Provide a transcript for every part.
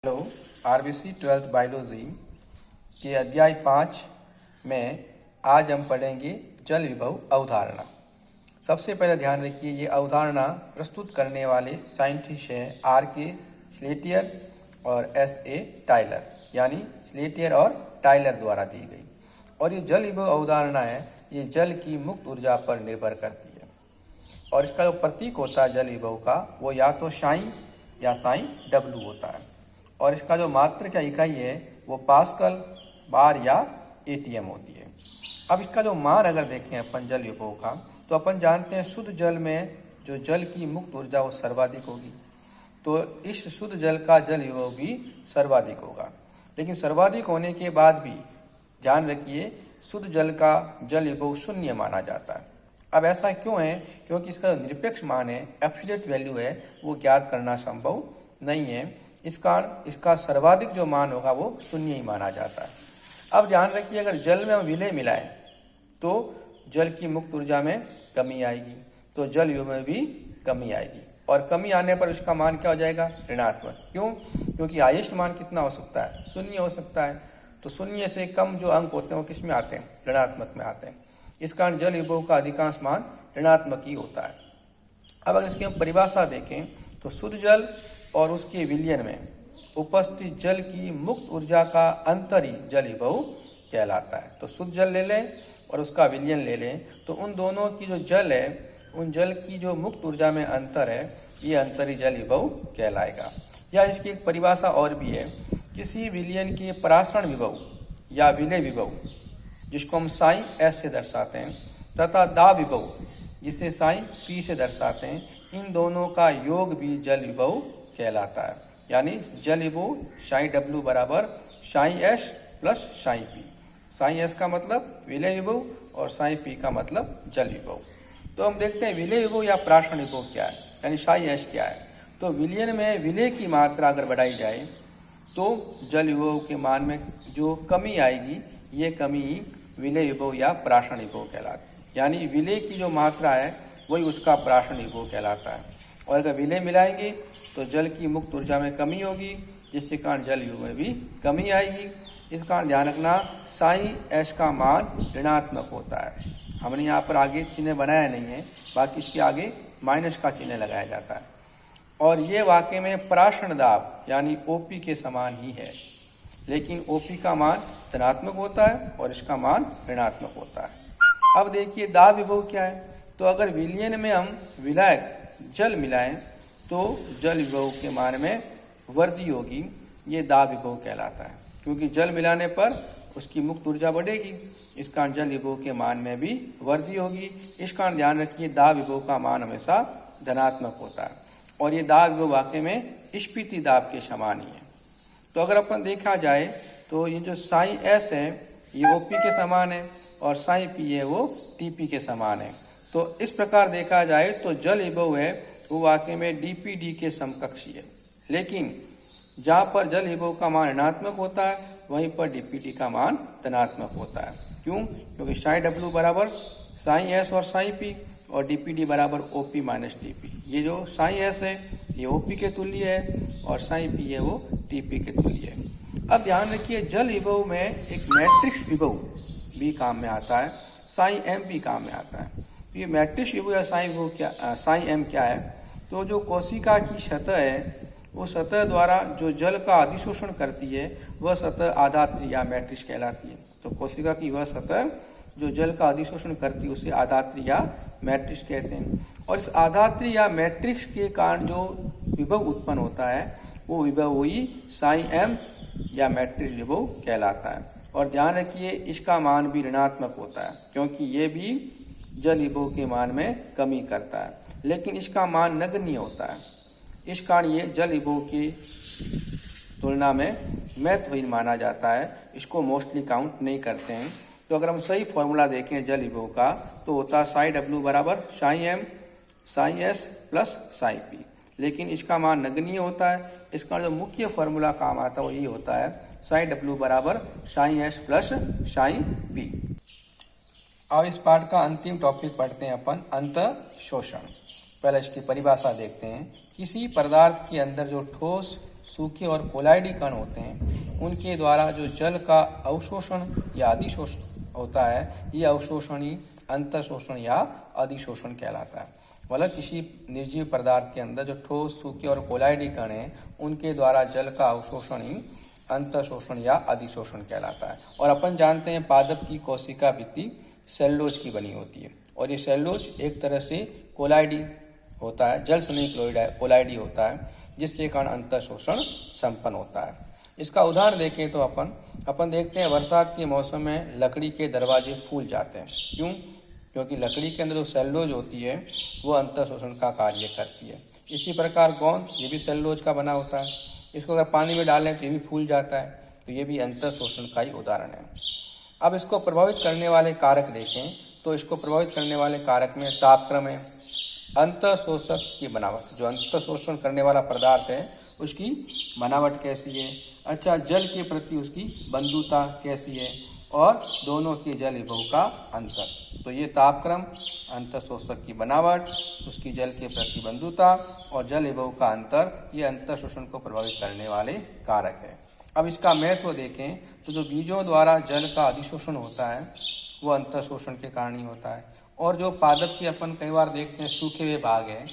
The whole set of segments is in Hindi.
हेलो। आरबीसी 12th बायोलॉजी के अध्याय 5 में आज हम पढ़ेंगे जल विभव अवधारणा। सबसे पहले ध्यान रखिए, ये अवधारणा प्रस्तुत करने वाले साइंटिस्ट हैं आर.के. स्लेटियर और एस.ए. टायलर, यानी स्लेटियर और टायलर द्वारा दी गई। और ये जल विभव अवधारणा है, ये जल की मुक्त ऊर्जा पर निर्भर करती है। और इसका जो प्रतीक होता है जल विभव का, वो या तो साई या साई डब्लू होता है। और इसका जो मात्रक या इकाई है वो पास्कल, बार या एटीएम होती है। अब इसका जो मान अगर देखें अपन जल विभव का, तो अपन जानते हैं शुद्ध जल में जो जल की मुक्त ऊर्जा वो सर्वाधिक होगी। तो इस शुद्ध जल का जल विभव भी सर्वाधिक होगा। लेकिन सर्वाधिक होने के बाद भी ध्यान रखिए, शुद्ध जल का जल विभव शून्य माना जाता है। अब ऐसा क्यों है? क्योंकि इसका जो निरपेक्ष मान है, एब्सोल्यूट वैल्यू है, वो ज्ञात करना संभव नहीं है। इस कारण इसका सर्वाधिक जो मान होगा वो शून्य ही माना जाता है। अब ध्यान रखिए, अगर जल में हम विलय मिलाएं तो जल की मुक्त ऊर्जा में कमी आएगी, तो जल विभव में भी कमी आएगी। और कमी आने पर उसका मान क्या हो जाएगा? ऋणात्मक। क्यों? क्योंकि हाईएस्ट मान कितना हो सकता है? शून्य हो सकता है। तो शून्य से कम जो अंक होते हैं वो किस में आते हैं? ऋणात्मक में आते हैं। इस कारण जल विभव का अधिकांश मान ऋणात्मक ही होता है। अब अगर इसकी हम परिभाषा देखें तो शुद्ध जल और उसके विलयन में उपस्थित जल की मुक्त ऊर्जा का अंतर ही जल विभव कहलाता है। तो शुद्ध जल ले लें और उसका विलयन ले लें, तो उन दोनों की जो जल है, उन जल की जो मुक्त ऊर्जा में अंतर है, ये अंतर ही जल विभव कहलाएगा। या इसकी एक परिभाषा और भी है, किसी विलयन के परासरण विभव या विलय विभव, जिसको हम साई एस से दर्शाते हैं, तथा दाब विभव, जिसे साई पी से दर्शाते हैं, इन दोनों का योग भी जल विभव कहलाता है। यानी जल विभव साई डब्ल्यू बराबर Sai S plus psi P. Sai S का मतलब विलय विभव और साई पी का मतलब जल विभव। तो हम देखते हैं विलय विभव या प्राशरण विभव क्या है, यानी साई एस क्या है। तो विलयन में विलय की मात्रा अगर बढ़ाई जाए तो जल विभव के मान में जो कमी आएगी, ये कमी ही विलय विभव या प्राशरण विभव कहलाती है। यानी विलय की जो मात्रा है वही उसका प्राशरण विभव कहलाता है। और अगर विलय मिलाएंगे तो जल की मुक्त ऊर्जा में कमी होगी, जिसके कारण जल विभव में भी कमी आएगी। इस कारण ध्यान रखना, साई एस का मान ऋणात्मक होता है। हमने यहाँ पर आगे चिन्ह बनाया नहीं है, बाकी इसके आगे माइनस का चिन्ह लगाया जाता है। और ये वाकई में प्राशरण दाब यानी ओपी के समान ही है, लेकिन ओपी का मान धनात्मक होता है और इसका मान ऋणात्मक होता है। अब देखिए दाब विभव क्या है। तो अगर विलयन में हम विलायक जल मिलाएं तो जल विभव के मान में वृद्धि होगी, ये दाब विभव कहलाता है। क्योंकि जल मिलाने पर उसकी मुक्त ऊर्जा बढ़ेगी, इस कारण जल विभव के मान में भी वृद्धि होगी। इस कारण ध्यान रखिए, दाब विभव का मान हमेशा धनात्मक होता है। और ये दाब विभव वाकई में स्फीति दाब के समान ही है। तो अगर अपन देखा जाए तो ये जो साई एस है ये ओपी के समान है और साई पी है वो टीपी के समान है। तो इस प्रकार देखा जाए तो जल विभव है वो वाकई में डीपीडी के समकक्षी है। लेकिन जहाँ पर जल विभव का मान ऋणात्मक होता है वहीं पर डीपीडी का मान धनात्मक होता है। क्यों? क्योंकि साई डब्ल्यू बराबर साई एस और साई पी और डीपीडी बराबर ओपी माइनस टीपी। ये जो साई एस है ये ओपी के तुल्य है और साई पी है वो टीपी के तुल्य है। अब ध्यान रखिए, जल विभव में एक मैट्रिक्स विभव भी काम में आता है, साई एम भी काम में आता है। तो ये मैट्रिक्स विभव या साई विभव क्या, साई एम क्या है? तो जो कोशिका की सतह है वो सतह द्वारा जो जल का अधिशोषण करती है वह सतह आधात्री या मैट्रिक्स कहलाती है। तो कोशिका की वह सतह जो जल का अधिशोषण करती है उसे आधात्री या मैट्रिक्स कहते हैं। और इस आधात्री या मैट्रिक्स के कारण जो विभव उत्पन्न होता है वो विभव वही साई एम या मैट्रिक्स विभव कहलाता है। और ध्यान रखिए, इसका मान भी ऋणात्मक होता है, क्योंकि ये भी जल विभव के मान में कमी करता है, लेकिन इसका मान नगण्य होता है। इस कारण ये जल विभव की तुलना में महत्वहीन माना जाता है, इसको मोस्टली काउंट नहीं करते हैं। तो अगर हम सही फॉर्मूला देखें जल विभव का तो होता है साई डब्ल्यू बराबर psi M psi S plus psi P, लेकिन इसका मान नगण्य होता है। इसका जो मुख्य फॉर्मूला काम आता है वो ये होता है साई डब्ल्यू बराबर Sai S plus psi P. अब इस पाठ का अंतिम टॉपिक पढ़ते हैं अपन, अंतःशोषण। पहले इसकी परिभाषा देखते हैं। किसी पदार्थ के अंदर जो ठोस सूखे और कोलाइडी कण होते हैं, उनके द्वारा जो जल का अवशोषण या अधिशोषण होता है, ये अवशोषण ही अंतःशोषण या अधिशोषण कहलाता है। मतलब किसी निर्जीव पदार्थ के अंदर जो ठोस, सूखे और कोलाइडी कण हैं, उनके द्वारा जल का अवशोषण ही अंतःशोषण या अधिशोषण कहलाता है। और अपन जानते हैं पादप की कोशिका भित्ति सेलुलोज की बनी होती है, और ये सेलुलोज एक तरह से कोलाइडी होता है, जल स्नेही कोलाइडी होता है, जिसके कारण अंतःशोषण संपन्न होता है। इसका उदाहरण देखें तो अपन देखते हैं बरसात के मौसम में लकड़ी के दरवाजे फूल जाते हैं। क्यों? क्योंकि लकड़ी के अंदर जो सेलुलोज होती है वो अंतःशोषण का कार्य करती है। इसी प्रकार गोंद, ये भी सेलुलोज का बना होता है, इसको अगर पानी में डालें तो ये भी फूल जाता है, तो ये भी अंतःशोषण का ही उदाहरण है। अब इसको प्रभावित करने वाले कारक देखें तो इसको प्रभावित करने वाले कारक में तापक्रम है, अंतःशोषक की बनावट, जो अंतःशोषण करने वाला पदार्थ है उसकी बनावट कैसी है, अच्छा जल के प्रति उसकी बंधुता कैसी है, और दोनों के जल विभव का अंतर। तो ये तापक्रम, अंतःशोषक की बनावट, उसकी जल के प्रति बंधुता और जल विभव का अंतर, ये अंतःशोषण को प्रभावित करने वाले कारक है। अब इसका महत्व देखें तो जो बीजों द्वारा जल का अधिशोषण होता है वो अंतःशोषण के कारण ही होता है, और जो पादप के अपन कई बार देखते हैं सूखे हुए भाग हैं,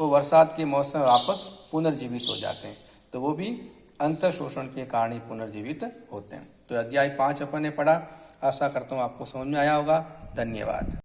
वो बरसात के मौसम में वापस पुनर्जीवित हो जाते हैं, तो वो भी अंतःशोषण के कारण ही पुनर्जीवित होते हैं। तो अध्याय 5 अपन ने पढ़ा। आशा करता हूँ आपको समझ में आया होगा। धन्यवाद।